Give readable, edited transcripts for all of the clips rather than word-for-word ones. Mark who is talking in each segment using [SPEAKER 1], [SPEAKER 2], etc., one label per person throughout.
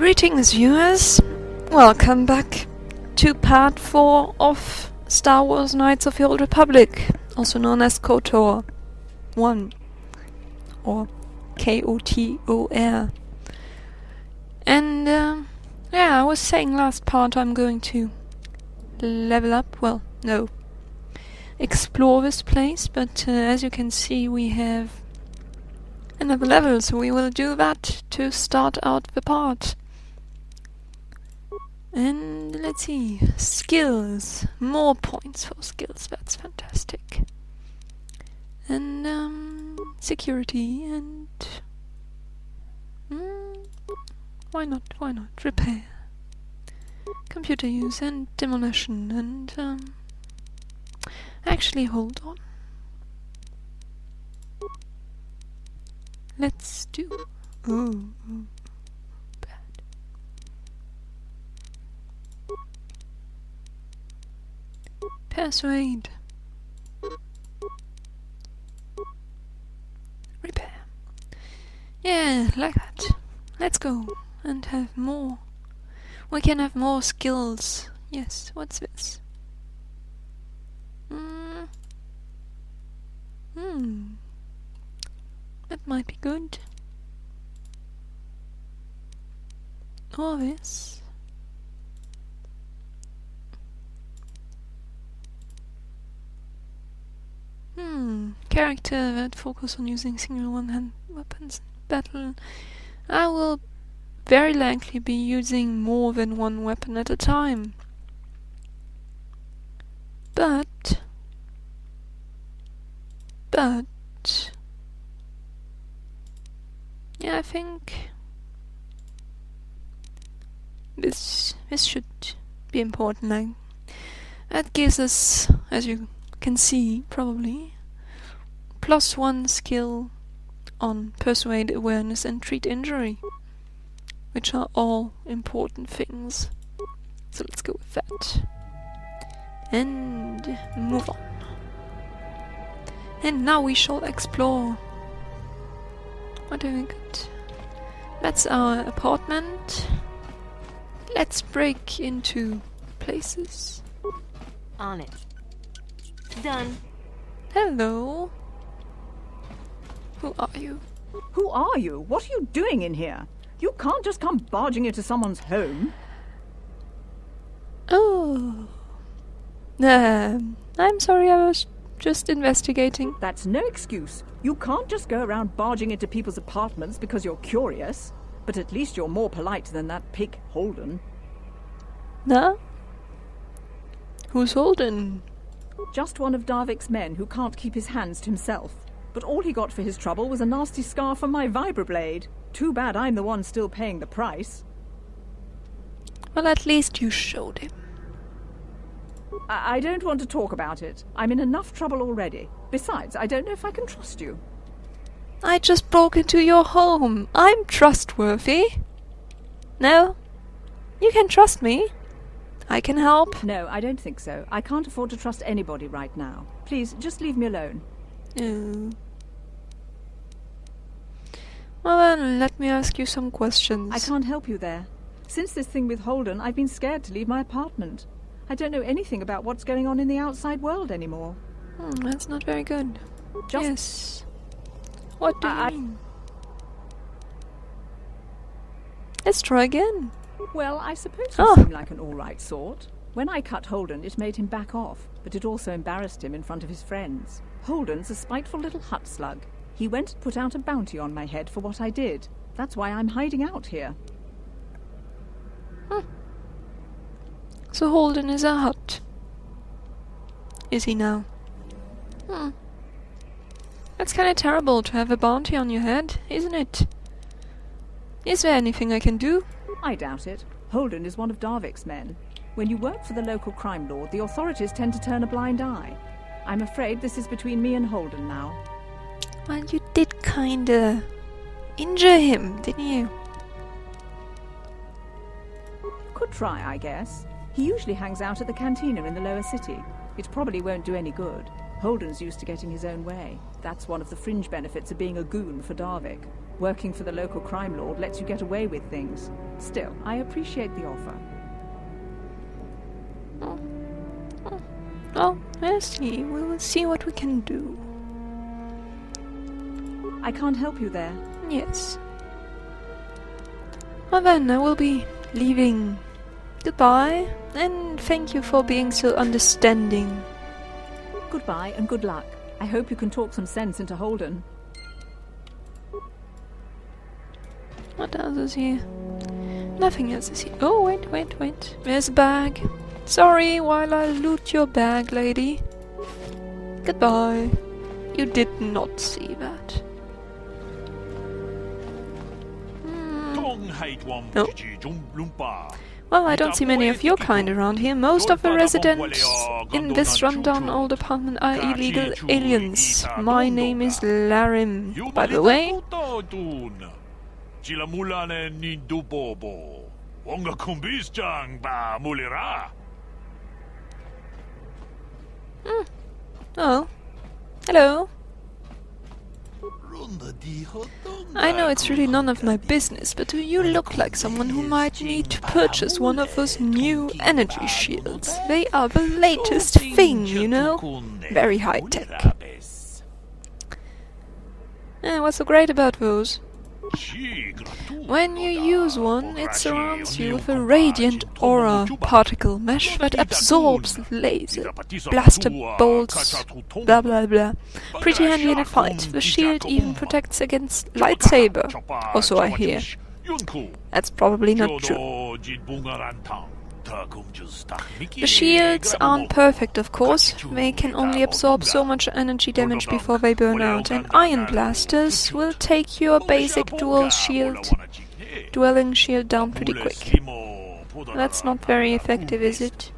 [SPEAKER 1] Greetings, viewers. Welcome back to part 4 of Star Wars Knights of the Old Republic, also known as KOTOR 1 or KOTOR. And yeah, I was saying last part I'm going to level up, well, no, explore this place, but as you can see we have another level, so we will do that to start out the part. And let's see, skills, more points for skills, that's fantastic. And security and why not, repair, computer use and demolition and actually hold on. Let's do bad. Persuade. Repair. Yeah, like that. Let's go and have more. We can have more skills. Yes, what's this? That might be good. Or this. Character that focus on using single one-hand weapons in battle. I will very likely be using more than one weapon at a time. But yeah, I think this should be important. That gives us, as you can see, probably +1 skill on persuade, awareness and treat injury, which are all important things. So let's go with that and move on. And now we shall explore. What have we got? That's our apartment. Let's break into places.
[SPEAKER 2] On it. Done.
[SPEAKER 1] Hello. Who are you?
[SPEAKER 3] Who are you? What are you doing in here? You can't just come barging into someone's home.
[SPEAKER 1] Oh. I'm sorry, I was just investigating.
[SPEAKER 3] That's no excuse. You can't just go around barging into people's apartments because you're curious. But at least you're more polite than that pig Holden.
[SPEAKER 1] No? Who's Holden?
[SPEAKER 3] Just one of Darvik's men who can't keep his hands to himself. But all he got for his trouble was a nasty scar from my vibroblade. Too bad I'm the one still paying the price.
[SPEAKER 1] Well, at least you showed him.
[SPEAKER 3] I don't want to talk about it. I'm in enough trouble already. Besides, I don't know if I can trust you.
[SPEAKER 1] I just broke into your home. I'm trustworthy. No? You can trust me. I can help.
[SPEAKER 3] No, I don't think so. I can't afford to trust anybody right now. Please, just leave me alone.
[SPEAKER 1] Oh. Well then, let me ask you some questions.
[SPEAKER 3] I can't help you there. Since this thing with Holden, I've been scared to leave my apartment. I don't know anything about what's going on in the outside world anymore.
[SPEAKER 1] That's not very good.
[SPEAKER 3] Just...
[SPEAKER 1] Yes. What do you mean? Let's try again.
[SPEAKER 3] Well, I suppose you seem like an all-right sort. When I cut Holden, it made him back off, but it also embarrassed him in front of his friends. Holden's a spiteful little hut slug. He went and put out a bounty on my head for what I did. That's why I'm hiding out here.
[SPEAKER 1] So Holden is a hut. Is he now? That's kinda terrible to have a bounty on your head, isn't it? Is there anything I can do?
[SPEAKER 3] I doubt it. Holden is one of Darvik's men. When you work for the local crime lord, the authorities tend to turn a blind eye. I'm afraid this is between me and Holden now.
[SPEAKER 1] Well, you did kinda injure him, didn't you?
[SPEAKER 3] Could try, I guess. He usually hangs out at the cantina in the lower city. It probably won't do any good. Holden's used to getting his own way. That's one of the fringe benefits of being a goon for Darvik. Working for the local crime lord lets you get away with things. Still, I appreciate the offer.
[SPEAKER 1] Oh, we'll see. We will see what we can do.
[SPEAKER 3] I can't help you there.
[SPEAKER 1] Yes. Well then, I will be leaving. Goodbye, and thank you for being so understanding.
[SPEAKER 3] Goodbye and good luck. I hope you can talk some sense into Holden.
[SPEAKER 1] What else is here? Nothing else is here. Oh, wait. There's a bag. Sorry while I loot your bag, lady. Goodbye. You did not see that. No. Well, I don't see many of your kind around here. Most of the residents in this rundown old apartment are illegal aliens. My name is Larim, by the way. Oh. Hello. I know it's really none of my business, but do you look like someone who might need to purchase one of those new energy shields? They are the latest thing, you know? Very high-tech. What's so great about those? When you use one, it surrounds you with a radiant aura particle mesh that absorbs laser, blaster bolts, blah blah blah. Pretty handy in a fight. The shield even protects against lightsaber, or so I hear. That's probably not true. The shields aren't perfect, of course. They can only absorb so much energy damage before they burn out, and iron blasters will take your basic dwelling shield down pretty quick. That's not very effective, is it?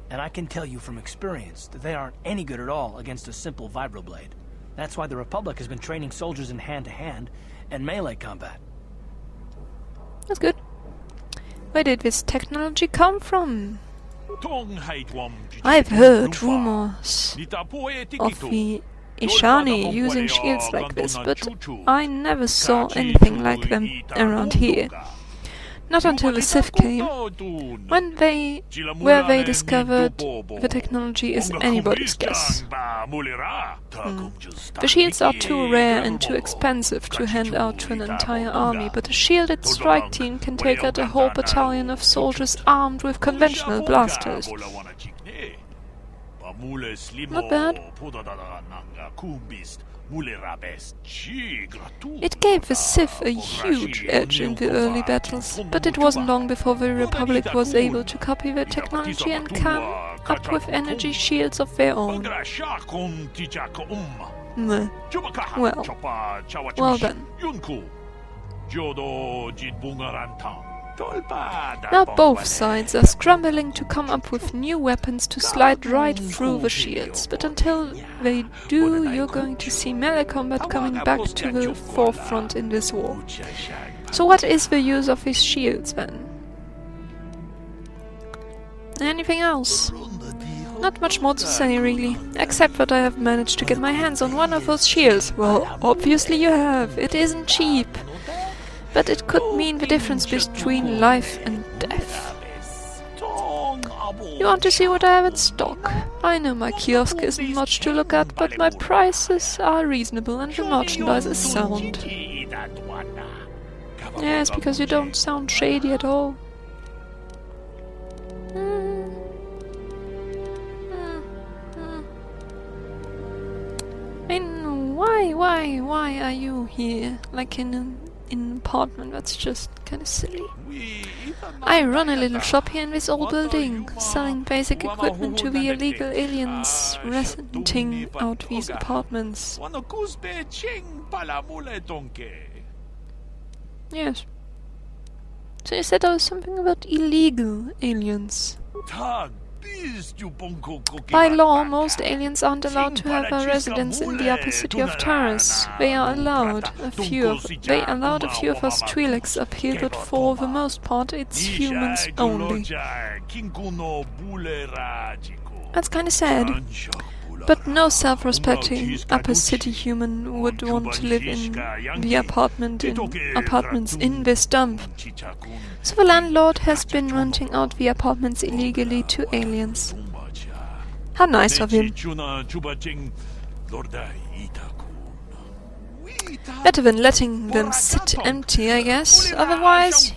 [SPEAKER 4] And I can tell you from experience that they aren't any good at all against a simple vibroblade. That's why the Republic has been training soldiers in hand-to-hand and melee combat.
[SPEAKER 1] That's good. Where did this technology come from? I've heard rumors of the Ishani using shields like this, but I never saw anything like them around here. Not until the Sith came, where they discovered the technology is anybody's guess. The shields are too rare and too expensive to hand out to an entire army, but a shielded strike team can take out a whole battalion of soldiers armed with conventional blasters. Not bad. It gave the Sith a huge edge in the early battles, but it wasn't long before the Republic was able to copy the technology and come up with energy shields of their own. Well done. Now both sides are scrambling to come up with new weapons to slide right through the shields, but until they do, you're going to see melee combat coming back to the forefront in this war. So what is the use of these shields then? Anything else? Not much more to say really, except that I have managed to get my hands on one of those shields. Well, obviously you have. It isn't cheap. But it could mean the difference between life and death. You want to see what I have in stock? I know my kiosk isn't much to look at, but my prices are reasonable and the merchandise is sound. Yes, because you don't sound shady at all. I mean, why are you here? Like in an apartment, that's just kind of silly. I run a little shop here in this old building, selling basic equipment to the illegal aliens renting out these apartments. Yes. So you said there was something about illegal aliens. By law, most aliens aren't allowed to have a residence in the upper city of Taris. They allowed a few of us Twi'leks up here, but for the most part it's humans only. That's kinda sad. But no self-respecting upper city human would want to live in the apartments in this dump. So the landlord has been renting out the apartments illegally to aliens. How nice of him. Better than letting them sit empty, I guess. Otherwise,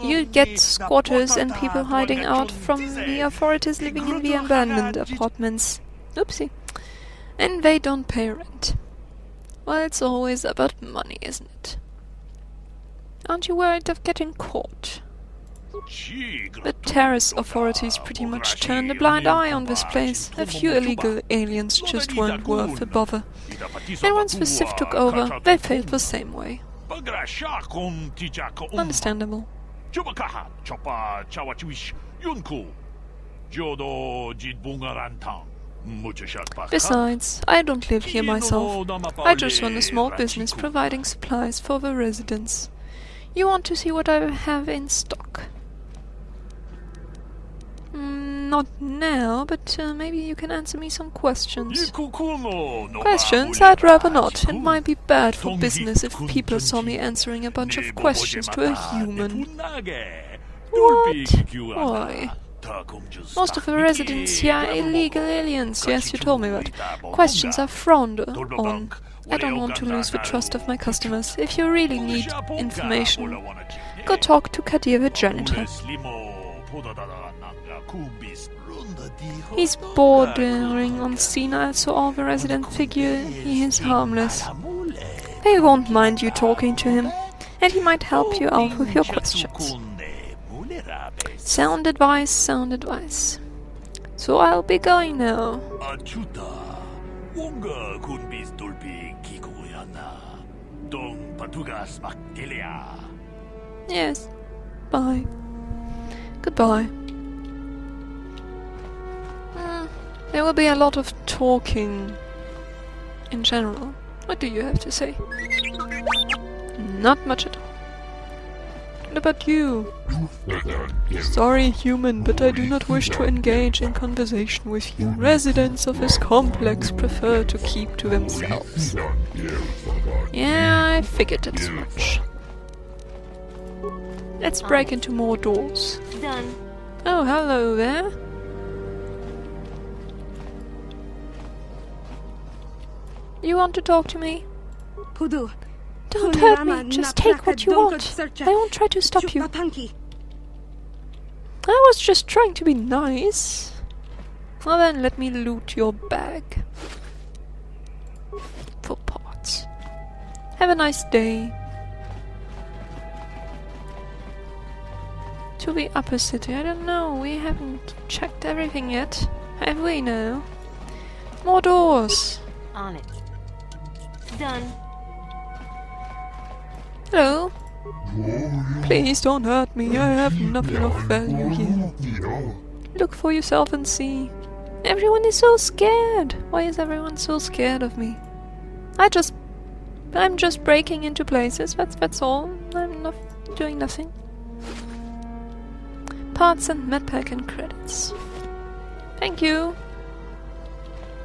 [SPEAKER 1] you get squatters and people hiding out from the authorities living in the abandoned apartments. Oopsie. And they don't pay rent. Well, it's always about money, isn't it? Aren't you worried of getting caught? The terrace authorities pretty much turned a blind eye on this place. A few illegal aliens just weren't worth the bother. And once the Civ took over, they failed the same way. Understandable. Besides, I don't live here myself. I just run a small business providing supplies for the residents. You want to see what I have in stock? Not now, but maybe you can answer me some questions. Questions? I'd rather not. It might be bad for business if people saw me answering a bunch of questions to a human. What? Why? Most of the residents here are illegal aliens. Yes, you told me that. Questions are frowned on. I don't want to lose the trust of my customers. If you really need information, go talk to Kadir the janitor. He's bordering on senile, so all the residents figure he is harmless. They won't mind you talking to him, and he might help you out with your questions. Sound advice, sound advice. So I'll be going now. Yes. Bye. Goodbye. There will be a lot of talking in general. What do you have to say? Not much at all. What about you? Sorry, human, but I do not wish to engage in conversation with you. Residents of this complex prefer to keep to themselves. Yeah, I figured as much. Let's break into more doors.
[SPEAKER 2] Done.
[SPEAKER 1] Oh, hello there. You want to talk to me? Don't hurt me, just take what you want. I won't try to stop you. I was just trying to be nice. Well then, let me loot your bag. For parts. Have a nice day. To the upper city, I don't know, we haven't checked everything yet. Have we now? More doors.
[SPEAKER 2] On it. Done.
[SPEAKER 1] Hello? Please don't hurt me, I have nothing of value here. Look for yourself and see. Everyone is so scared. Why is everyone so scared of me? I'm just breaking into places, that's all. I'm not doing nothing. Parts and medpack and credits. Thank you.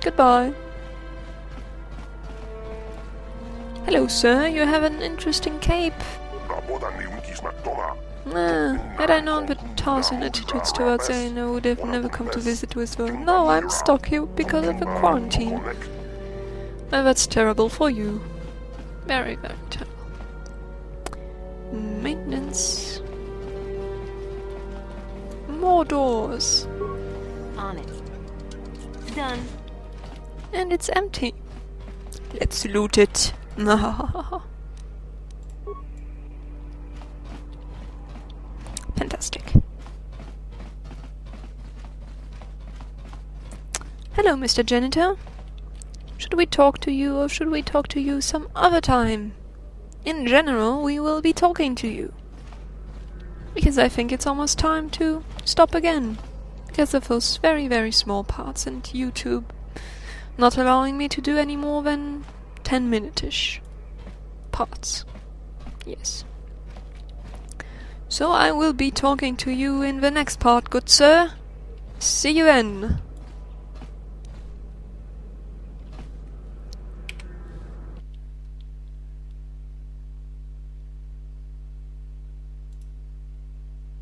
[SPEAKER 1] Goodbye. Hello, sir. You have an interesting cape. Had I known the Tarzan attitudes towards Elena, I would have never come to visit Wisdom. No, I'm stuck here because of the quarantine. Well, that's terrible for you. Very, very terrible. Maintenance. More doors.
[SPEAKER 2] On it. Done.
[SPEAKER 1] And it's empty. Let's loot it. Fantastic. Hello, Mr. Janitor. Should we talk to you or should we talk to you some other time? In general, we will be talking to you. Because I think it's almost time to stop again. Because of those very, very small parts and YouTube not allowing me to do any more than 10-minute-ish parts. Yes. So I will be talking to you in the next part, good sir. See you then.